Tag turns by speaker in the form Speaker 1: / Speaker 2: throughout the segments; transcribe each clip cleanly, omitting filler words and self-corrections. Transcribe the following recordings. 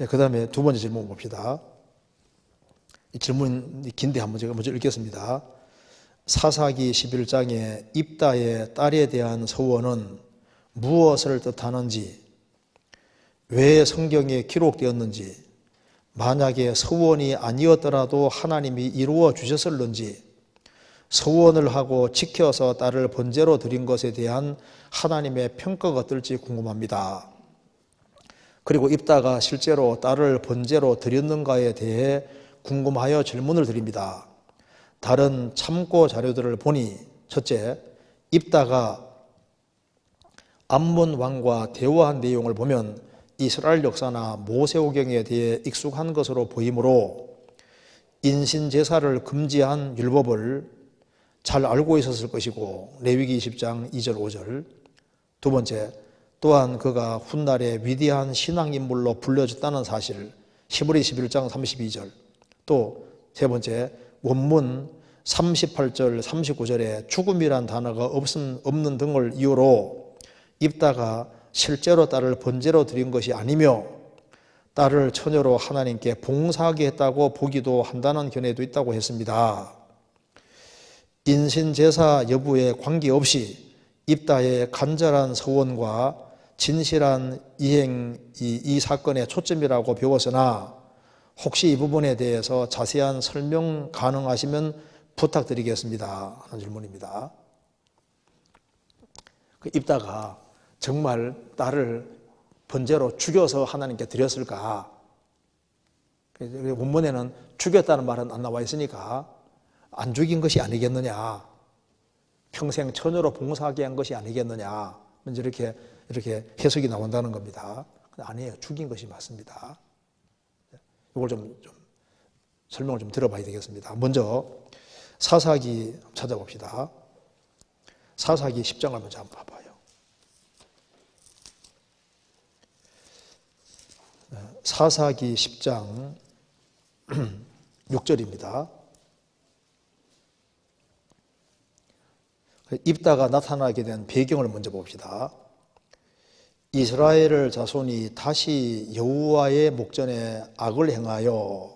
Speaker 1: 그 다음에 두 번째 질문 봅시다. 이 질문이 긴데 한번 제가 먼저 읽겠습니다. 사사기 11장의 입다의 딸에 대한 서원은 무엇을 뜻하는지, 왜 성경에 기록되었는지, 만약에 서원이 아니었더라도 하나님이 이루어 주셨을는지, 서원을 하고 지켜서 딸을 번제로 드린 것에 대한 하나님의 평가가 어떨지 궁금합니다. 그리고 입다가 실제로 딸을 번제로 드렸는가에 대해 궁금하여 질문을 드립니다. 다른 참고 자료들을 보니 첫째, 입다가 암몬 왕과 대화한 내용을 보면 이스라엘 역사나 모세오경에 대해 익숙한 것으로 보이므로 인신제사를 금지한 율법을 잘 알고 있었을 것이고, 레위기 20장 2절 5절. 두 번째, 또한 그가 훗날에 위대한 신앙인물로 불려졌다는 사실, 히브리 11장 32절. 또 세 번째, 원문 38절 39절에 죽음이란 단어가 없는 등을 이유로 입다가 실제로 딸을 번제로 드린 것이 아니며 딸을 처녀로 하나님께 봉사하게 했다고 보기도 한다는 견해도 있다고 했습니다. 인신제사 여부에 관계없이 입다의 간절한 서원과 진실한 이행이 이 사건의 초점이라고 배웠으나 혹시 이 부분에 대해서 자세한 설명 가능하시면 부탁드리겠습니다 하는 질문입니다. 입다가 정말 딸을 번제로 죽여서 하나님께 드렸을까? 원문에는 죽였다는 말은 안 나와 있으니까 안 죽인 것이 아니겠느냐, 평생 처녀로 봉사하게 한 것이 아니겠느냐, 이렇게 해석이 나온다는 겁니다. 아니에요. 죽인 것이 맞습니다. 이걸 좀 설명을 좀 들어봐야 되겠습니다. 먼저 사사기 찾아봅시다. 사사기 10장을 먼저 한번 봐봐요. 사사기 10장 6절입니다. 입다가 나타나게 된 배경을 먼저 봅시다. 이스라엘 자손이 다시 여호와의 목전에 악을 행하여,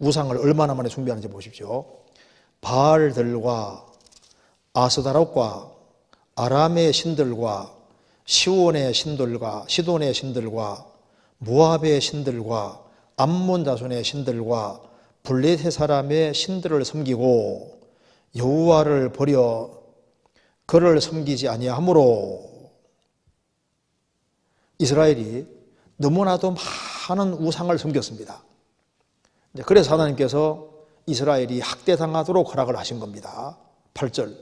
Speaker 1: 우상을 얼마나 많이 숭배하는지 보십시오. 바알들과 아스다롯과 아람의 신들과 시돈의 신들과 모압의 신들과 암몬 자손의 신들과 블레셋 사람의 신들을 섬기고 여호와를 버려 그를 섬기지 아니하므로 이스라엘이 너무나도 많은 우상을 섬겼습니다. 그래서 하나님께서 이스라엘이 학대당하도록 허락을 하신 겁니다. 8절,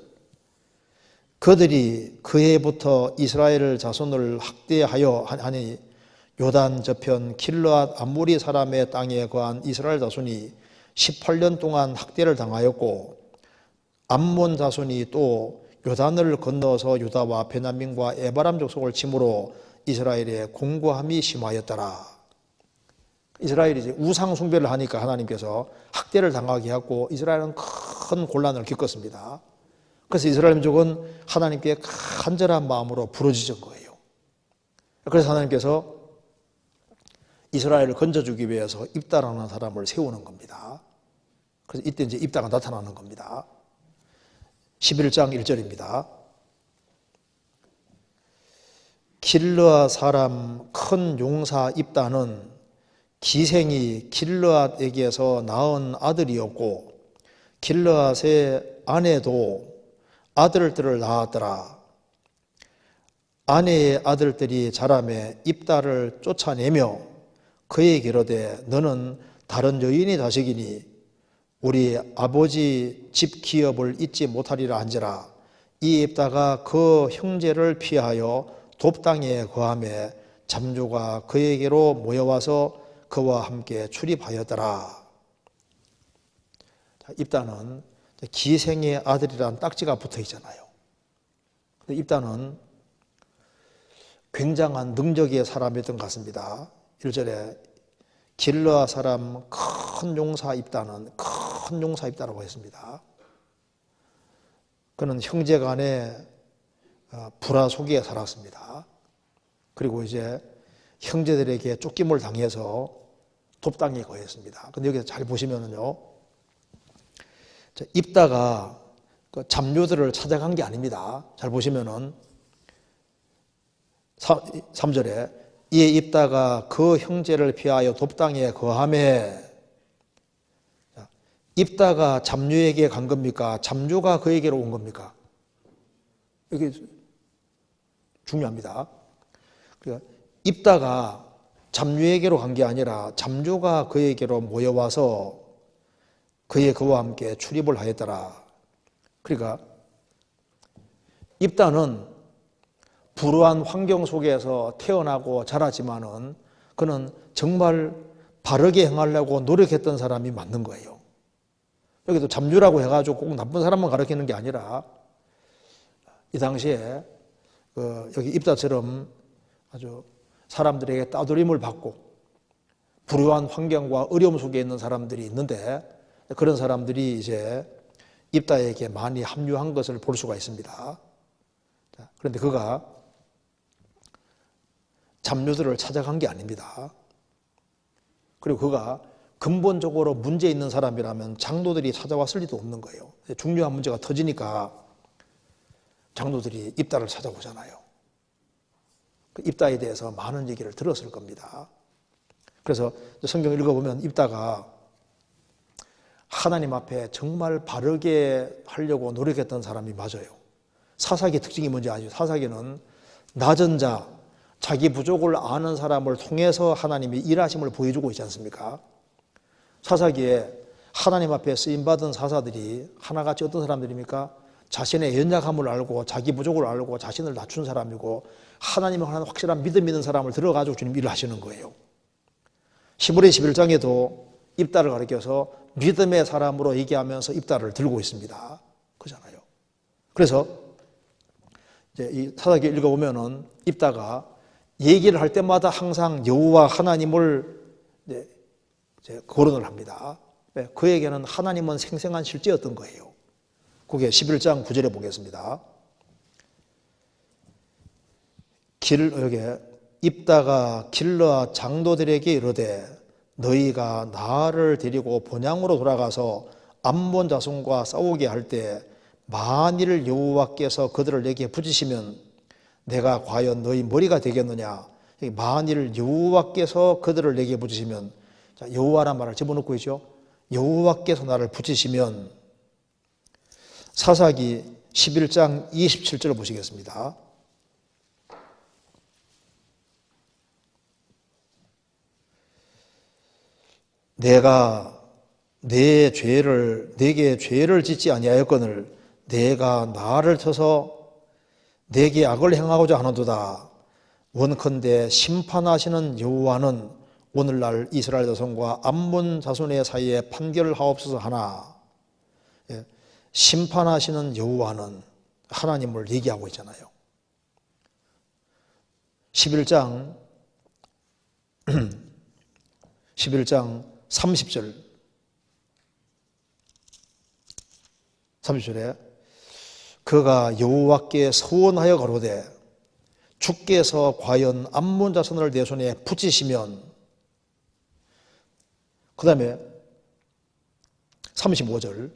Speaker 1: 그들이 그 해부터 이스라엘 자손을 학대하여 하니 요단 저편 길르앗 아모리 사람의 땅에 거한 이스라엘 자손이 18년 동안 학대를 당하였고, 암몬 자손이 또 요단을 건너서 유다와 베냐민과 에바람 족속을 침으로 이스라엘의 공고함이 심하였더라. 이스라엘이 이제 우상 숭배를 하니까 하나님께서 학대를 당하게 하고 이스라엘은 큰 곤란을 겪었습니다. 그래서 이스라엘 민족은 하나님께 간절한 마음으로 부르짖은 거예요. 그래서 하나님께서 이스라엘을 건져주기 위해서 입다라는 사람을 세우는 겁니다. 그래서 이때 이제 입다가 나타나는 겁니다. 11장 1절입니다. 길르앗 사람 큰 용사 입다는 기생이 길르앗에게서 낳은 아들이었고 길르앗의 아내도 아들들을 낳았더라. 아내의 아들들이 자라매 입다를 쫓아내며 그에게 이르되 너는 다른 여인의 자식이니 우리 아버지 집 기업을 잊지 못하리라 한지라. 이 입다가 그 형제를 피하여 돕당에 거하매 잠조가 그에게로 모여와서 그와 함께 출입하였더라. 입다는 기생의 아들이란 딱지가 붙어 있잖아요. 근데 입다는 굉장한 능력의 사람이었던 것 같습니다. 1절에 길르앗 사람 큰 용사 입다라고 했습니다. 그는 형제 간의 불화 속에 살았습니다. 그리고 이제 형제들에게 쫓김을 당해서 돕당에 거했습니다. 근데 여기서 잘 보시면은요, 입다가 그 잡료들을 찾아간 게 아닙니다. 잘 보시면은 3절에 이에 입다가 그 형제를 피하여 돕당에 거하매, 입다가 잡료에게 간 겁니까? 잡료가 그에게로 온 겁니까? 이게 중요합니다. 그러니까 입다가 잡료에게로 간 게 아니라 잡료가 그에게로 모여와서 그와 함께 출입을 하였더라. 그러니까 입다는 불우한 환경 속에서 태어나고 자랐지만은 그는 정말 바르게 행하려고 노력했던 사람이 맞는 거예요. 여기도 잡류라고 해가지고 꼭 나쁜 사람만 가르치는 게 아니라 이 당시에 여기 입다처럼 아주 사람들에게 따돌림을 받고 불우한 환경과 어려움 속에 있는 사람들이 있는데 그런 사람들이 이제 입다에게 많이 합류한 것을 볼 수가 있습니다. 그런데 그가 잡류들을 찾아간 게 아닙니다. 그리고 그가 근본적으로 문제 있는 사람이라면 장로들이 찾아왔을 리도 없는 거예요. 중요한 문제가 터지니까 장로들이 입다를 찾아오잖아요. 그 입다에 대해서 많은 얘기를 들었을 겁니다. 그래서 성경을 읽어보면 입다가 하나님 앞에 정말 바르게 하려고 노력했던 사람이 맞아요. 사사기의 특징이 뭔지 아시죠? 사사기는 낮은 자, 자기 부족을 아는 사람을 통해서 하나님이 일하심을 보여주고 있지 않습니까? 사사기에 하나님 앞에 쓰임받은 사사들이 하나같이 어떤 사람들입니까? 자신의 연약함을 알고 자기 부족을 알고 자신을 낮춘 사람이고 하나님을 하는 확실한 믿음 있는 사람을 들어가지고 주님 일을 하시는 거예요. 시므리 11장에도 입다를 가리켜서 믿음의 사람으로 얘기하면서 입다를 들고 있습니다. 그잖아요. 그래서 이제 이 사사기 읽어보면은 입다가 얘기를 할 때마다 항상 여호와 하나님을 이제 거론을 합니다. 그에게는 하나님은 생생한 실제였던 거예요. 그게 11장 9절에 보겠습니다. 여기 입다가 길르아 장로들에게 이르되 너희가 나를 데리고 본향으로 돌아가서 암몬 자손과 싸우게 할 때 만일 여호와께서 그들을 내게 붙이시면 내가 과연 너희 머리가 되겠느냐. 만일 여호와께서 그들을 내게 붙이시면, 자, 여호와란 말을 집어넣고 있죠. 여호와께서 나를 붙이시면, 사사기 11장 27절을 보시겠습니다. 내가 내게 죄를 짓지 아니하였거늘 내가 나를 쳐서 내게 악을 행하고자 하는도다. 원컨대 심판하시는 여호와는 오늘날 이스라엘 자손과 암몬 자손의 사이에 판결을 하옵소서 하나. 심판하시는 여호와는 하나님을 얘기하고 있잖아요. 11장 30절에 그가 여호와께 서원하여 가로되 주께서 과연 암몬 자손을 내 손에 붙이시면, 그 다음에 35절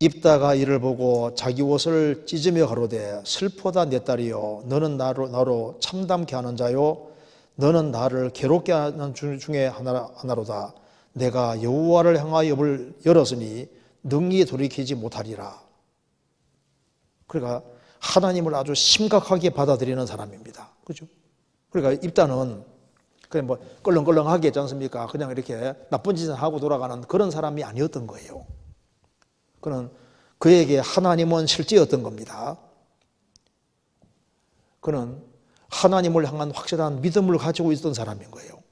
Speaker 1: 입다가 이를 보고 자기 옷을 찢으며 가로되 슬퍼다 내 딸이여 너는 나로 참담케 하는 자요 너는 나를 괴롭게 하는 중에 하나로다. 내가 여호와를 향하여 입을 열었으니 능히 돌이키지 못하리라. 그러니까 하나님을 아주 심각하게 받아들이는 사람입니다. 그죠? 그러니까 입다는 그냥 뭐 껄렁껄렁하게 했지 않습니까? 그냥 이렇게 나쁜 짓을 하고 돌아가는 그런 사람이 아니었던 거예요. 그는 그에게 하나님은 실제였던 겁니다. 그는 하나님을 향한 확실한 믿음을 가지고 있었던 사람인 거예요.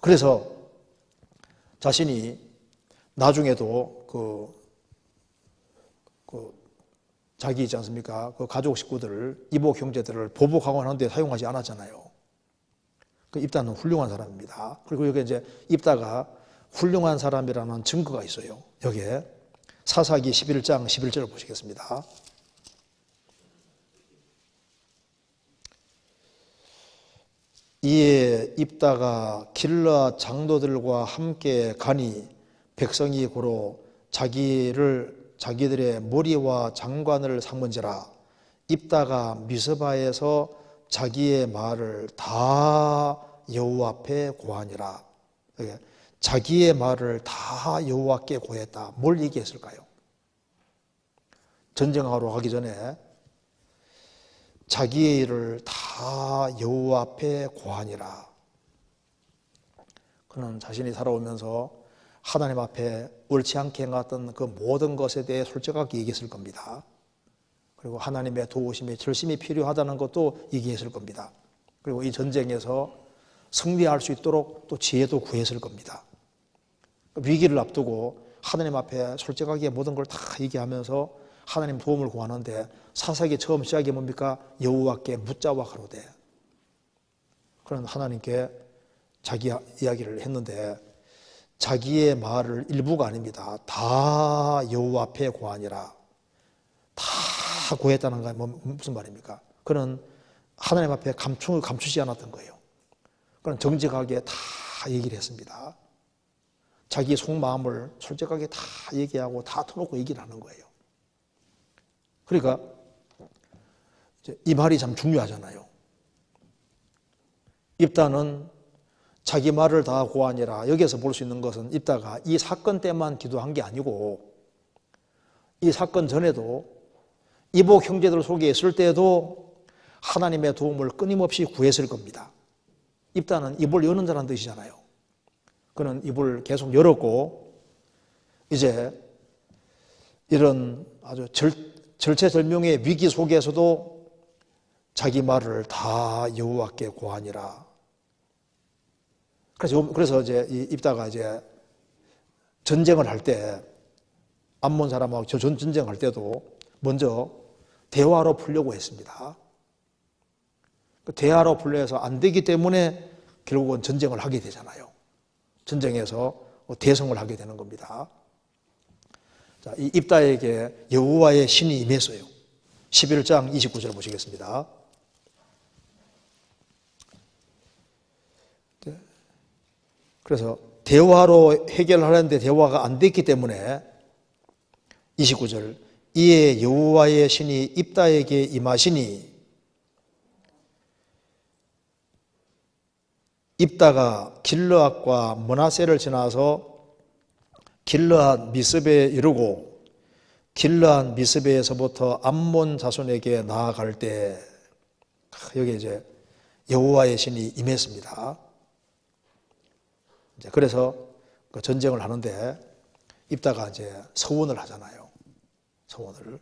Speaker 1: 그래서 자신이 나중에도 자기 있지 않습니까? 그 가족 식구들을, 이복 형제들을 보복하고 하는 데 사용하지 않았잖아요. 그 입다는 훌륭한 사람입니다. 그리고 여기 이제 입다가 훌륭한 사람이라는 증거가 있어요. 여기에 사사기 11장 11절을 보시겠습니다. 이에 입다가 길르앗 장로들과 함께 가니 백성이 고로 자기들의 머리와 장관을 삼은지라. 입다가 미스바에서 자기의 말을 다 여호와 앞에 고하니라. 자기의 말을 다 여호와께 고했다. 뭘 얘기했을까요? 전쟁하러 가기 전에 자기의 일을 다 여호와 앞에 고하니라. 그는 자신이 살아오면서 하나님 앞에 옳지 않게 행했던 그 모든 것에 대해 솔직하게 얘기했을 겁니다. 그리고 하나님의 도우심이 절심이 필요하다는 것도 얘기했을 겁니다. 그리고 이 전쟁에서 승리할 수 있도록 또 지혜도 구했을 겁니다. 위기를 앞두고 하나님 앞에 솔직하게 모든 걸 다 얘기하면서 하나님 도움을 구하는데 사사기 처음 시작이 뭡니까? 여호와께 묻자와 가로되. 그런 하나님께 자기 이야기를 했는데 자기의 말을 일부가 아닙니다. 다 여호와 앞에 고하니라. 다 고했다는 건 무슨 말입니까? 그는 하나님 앞에 감추지 않았던 거예요. 그는 정직하게 다 얘기를 했습니다. 자기 속마음을 솔직하게 다 얘기하고 다 터놓고 얘기를 하는 거예요. 그러니까 이 말이 참 중요하잖아요. 입다는 자기 말을 다 고하니라. 여기에서 볼 수 있는 것은 입다가 이 사건 때만 기도한 게 아니고 이 사건 전에도 이복 형제들 속에 있을 때도 하나님의 도움을 끊임없이 구했을 겁니다. 입다는 입을 여는 자라는 뜻이잖아요. 그는 입을 계속 열었고 이제 이런 아주 절체절명의 위기 속에서도 자기 말을 다 여호와께 고하니라. 그래서 이제 이 입다가 이제 전쟁을 할 때 암몬 사람하고 전쟁할 때도 먼저 대화로 풀려고 했습니다. 대화로 풀려서 안 되기 때문에 결국은 전쟁을 하게 되잖아요. 전쟁에서 대성을 하게 되는 겁니다. 자, 이 입다에게 여호와의 신이 임했어요. 11장 29절 보시겠습니다. 그래서 대화로 해결하려는데 대화가 안 됐기 때문에 29절 이에 여호와의 신이 입다에게 임하시니 입다가 길르앗과 므낫세를 지나서 길르앗 미스베에 이르고 길르앗 미스베에서부터 암몬 자손에게 나아갈 때 여기 이제 여호와의 신이 임했습니다. 그래서 그 전쟁을 하는데 입다가 이제 서원을 하잖아요. 서원을.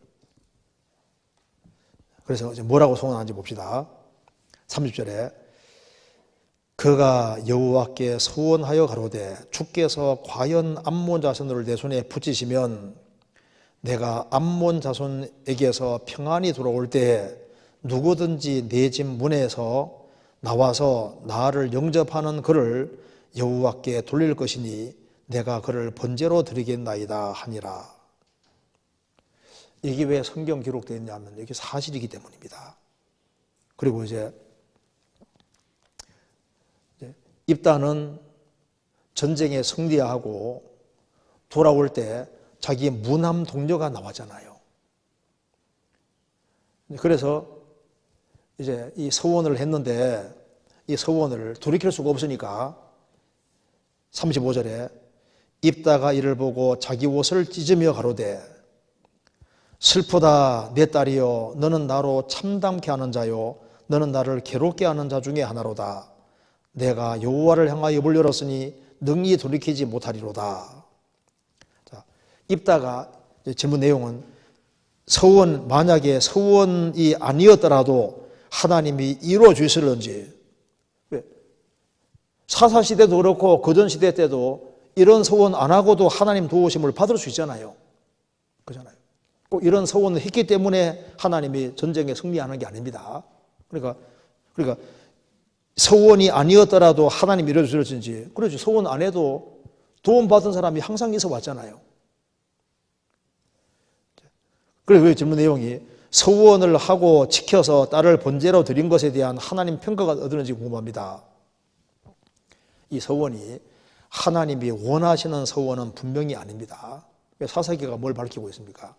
Speaker 1: 그래서 이제 뭐라고 서원하는지 봅시다. 30절에 그가 여호와께 서원하여 가로되 주께서 과연 암몬 자손을 내 손에 붙이시면 내가 암몬 자손에게서 평안이 돌아올 때 누구든지 내 집 문에서 나와서 나를 영접하는 그를 여호와께 돌릴 것이니 내가 그를 번제로 드리겠나이다 하니라. 이게 왜 성경 기록되어 있냐면 이게 사실이기 때문입니다. 그리고 이제 입다는 전쟁에 승리하고 돌아올 때 자기 무남 동료가 나왔잖아요. 그래서 이제 이 서원을 했는데 이 서원을 돌이킬 수가 없으니까 35절에 입다가 이를 보고 자기 옷을 찢으며 가로되 슬프다 내 딸이여 너는 나로 참담케 하는 자요 너는 나를 괴롭게 하는 자 중에 하나로다. 내가 여호와를 향하여 입을 열었으니 능히 돌이키지 못하리로다. 자, 입다가 질문 내용은 만약에 서원이 아니었더라도 하나님이 이루어 주실런지. 사사시대도 그렇고 그전 시대 때도 이런 서원 안 하고도 하나님 도우심을 받을 수 있잖아요. 그잖아요. 꼭 이런 서원을 했기 때문에 하나님이 전쟁에 승리하는 게 아닙니다. 그러니까 서원이 아니었더라도 하나님이 이루어 주실지. 그렇죠. 서원 안 해도 도움받은 사람이 항상 있어 왔잖아요. 그래서 그 질문 내용이 서원을 하고 지켜서 딸을 번제로 드린 것에 대한 하나님 평가가 어떠는지 궁금합니다. 이 서원이 하나님이 원하시는 서원은 분명히 아닙니다. 사사기가 뭘 밝히고 있습니까?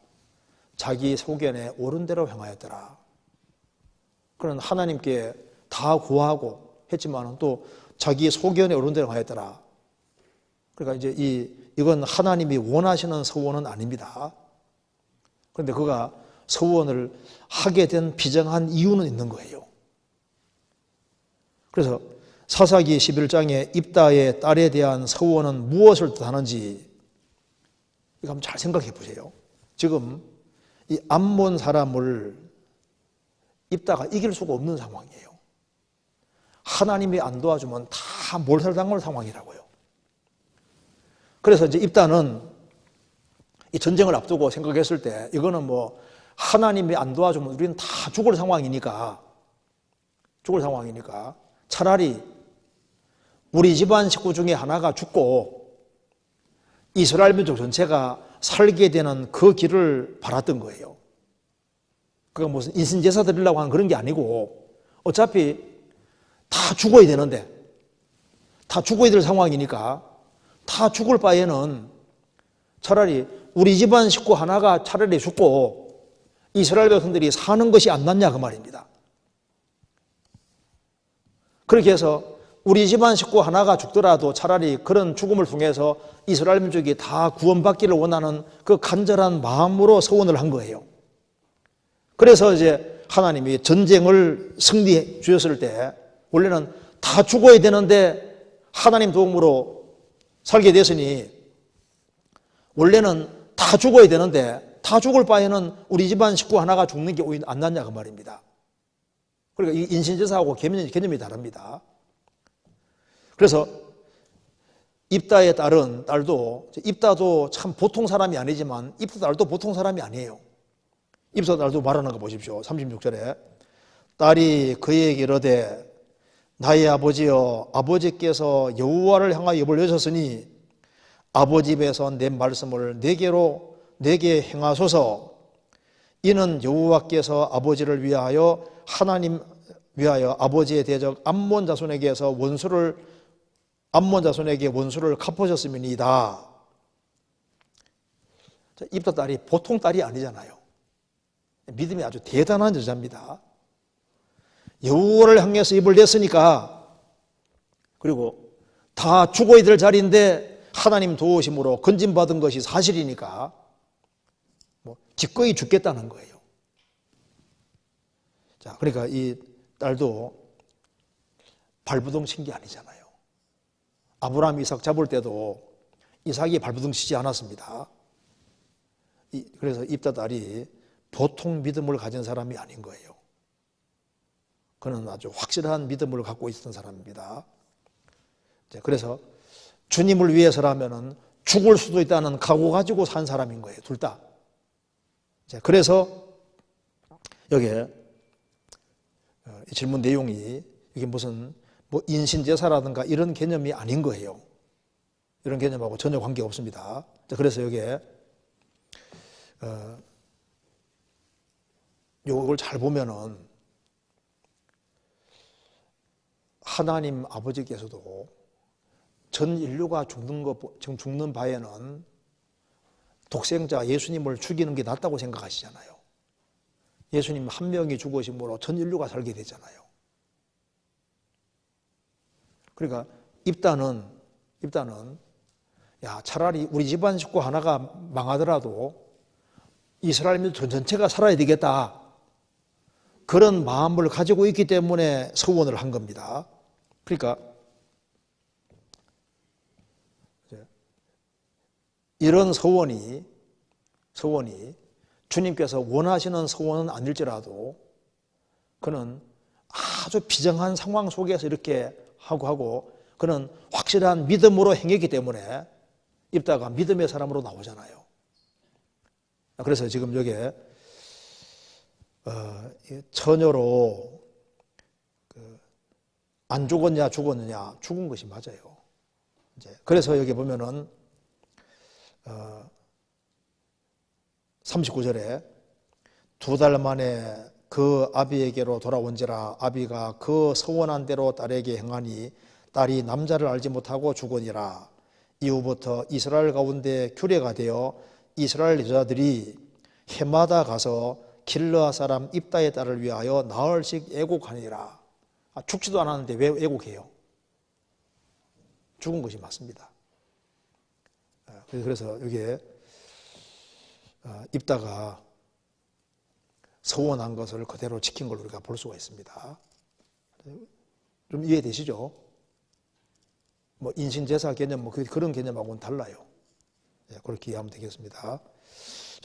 Speaker 1: 자기 소견에 옳은 대로 행하였더라. 그는 하나님께 다 구하고 했지만 또 자기 소견에 옳은 대로 행하였더라. 그러니까 이제 이건 하나님이 원하시는 서원은 아닙니다. 그런데 그가 서원을 하게 된 비정한 이유는 있는 거예요. 그래서 사사기 11장에 입다의 딸에 대한 서원은 무엇을 뜻하는지 이거 한번 잘 생각해 보세요. 지금 이 암몬 사람을 입다가 이길 수가 없는 상황이에요. 하나님이 안 도와주면 다 몰살당할 상황이라고요. 그래서 이제 입다는 이 전쟁을 앞두고 생각했을 때 이거는 뭐 하나님이 안 도와주면 우리는 다 죽을 상황이니까 차라리 우리 집안 식구 중에 하나가 죽고 이스라엘 민족 전체가 살게 되는 그 길을 바랐던 거예요. 그가 무슨 인신제사 드리려고 하는 그런 게 아니고 어차피 다 죽어야 되는데 다 죽어야 될 상황이니까 다 죽을 바에는 차라리 우리 집안 식구 하나가 차라리 죽고 이스라엘 백성들이 사는 것이 안 낫냐 그 말입니다. 그렇게 해서 우리 집안 식구 하나가 죽더라도 차라리 그런 죽음을 통해서 이스라엘 민족이 다 구원받기를 원하는 그 간절한 마음으로 서원을 한 거예요. 그래서 이제 하나님이 전쟁을 승리해 주셨을 때 원래는 다 죽어야 되는데 하나님 도움으로 살게 됐으니 원래는 다 죽어야 되는데 다 죽을 바에는 우리 집안 식구 하나가 죽는 게 오히려 안 낫냐 그 말입니다. 그러니까 이 인신제사하고 개념이 다릅니다. 그래서 입다의 입다도 참 보통 사람이 아니지만 입다 딸도 보통 사람이 아니에요. 입다 딸도 말하는 거 보십시오. 36절에 딸이 그에게 이르되 나의 아버지여 아버지께서 여호와를 향하여 입을 여셨으니 아버지 입에서 낸 말씀을 내게 행하소서. 이는 여호와께서 아버지를 위하여 아버지의 대적 암몬 자손에게 원수를 갚으셨음이니이다. 입다 딸이 보통 딸이 아니잖아요. 믿음이 아주 대단한 여자입니다. 여호와를 향해서 입을 냈으니까 그리고 다 죽어야 될 자리인데 하나님 도우심으로 건진받은 것이 사실이니까 기꺼이 죽겠다는 거예요. 자, 그러니까 이 딸도 발부둥 친 게 아니잖아요. 아브라함 이삭 잡을 때도 이삭이 발부둥 치지 않았습니다. 그래서 입다 딸이 보통 믿음을 가진 사람이 아닌 거예요. 그는 아주 확실한 믿음을 갖고 있었던 사람입니다. 그래서 주님을 위해서라면 죽을 수도 있다는 각오 가지고 산 사람인 거예요. 둘 다. 그래서 여기에 질문 내용이 이게 무슨 인신제사라든가 이런 개념이 아닌 거예요. 이런 개념하고 전혀 관계가 없습니다. 그래서 여기에 이걸 잘 보면은 하나님 아버지께서도 전 인류가 죽는 바에는 독생자 예수님을 죽이는 게 낫다고 생각하시잖아요. 예수님 한 명이 죽으심으로 전 인류가 살게 되잖아요. 그러니까 입다는 차라리 우리 집안 식구 하나가 망하더라도 이스라엘 민족 전체가 살아야 되겠다. 그런 마음을 가지고 있기 때문에 서원을 한 겁니다. 그러니까 이런 서원이 주님께서 원하시는 서원은 아닐지라도 그는 아주 비정한 상황 속에서 이렇게 하고 그는 확실한 믿음으로 행했기 때문에 입다가 믿음의 사람으로 나오잖아요. 그래서 지금 여기에 처녀로 안 죽었냐 죽었느냐 죽은 것이 맞아요. 그래서 여기 보면은 39절에 2달 만에 그 아비에게로 돌아온지라 아비가 그 서원한 대로 딸에게 행하니 딸이 남자를 알지 못하고 죽으니라. 이후부터 이스라엘 가운데 규례가 되어 이스라엘 여자들이 해마다 가서 길르앗 사람 입다의 딸을 위하여 나흘씩 애곡하니라. 죽지도 않았는데 왜 애곡해요? 죽은 것이 맞습니다. 그래서 여기에 입다가 서원한 것을 그대로 지킨 걸 우리가 볼 수가 있습니다. 좀 이해되시죠? 인신제사 개념 그런 개념하고는 달라요. 그렇게 이해하면 되겠습니다.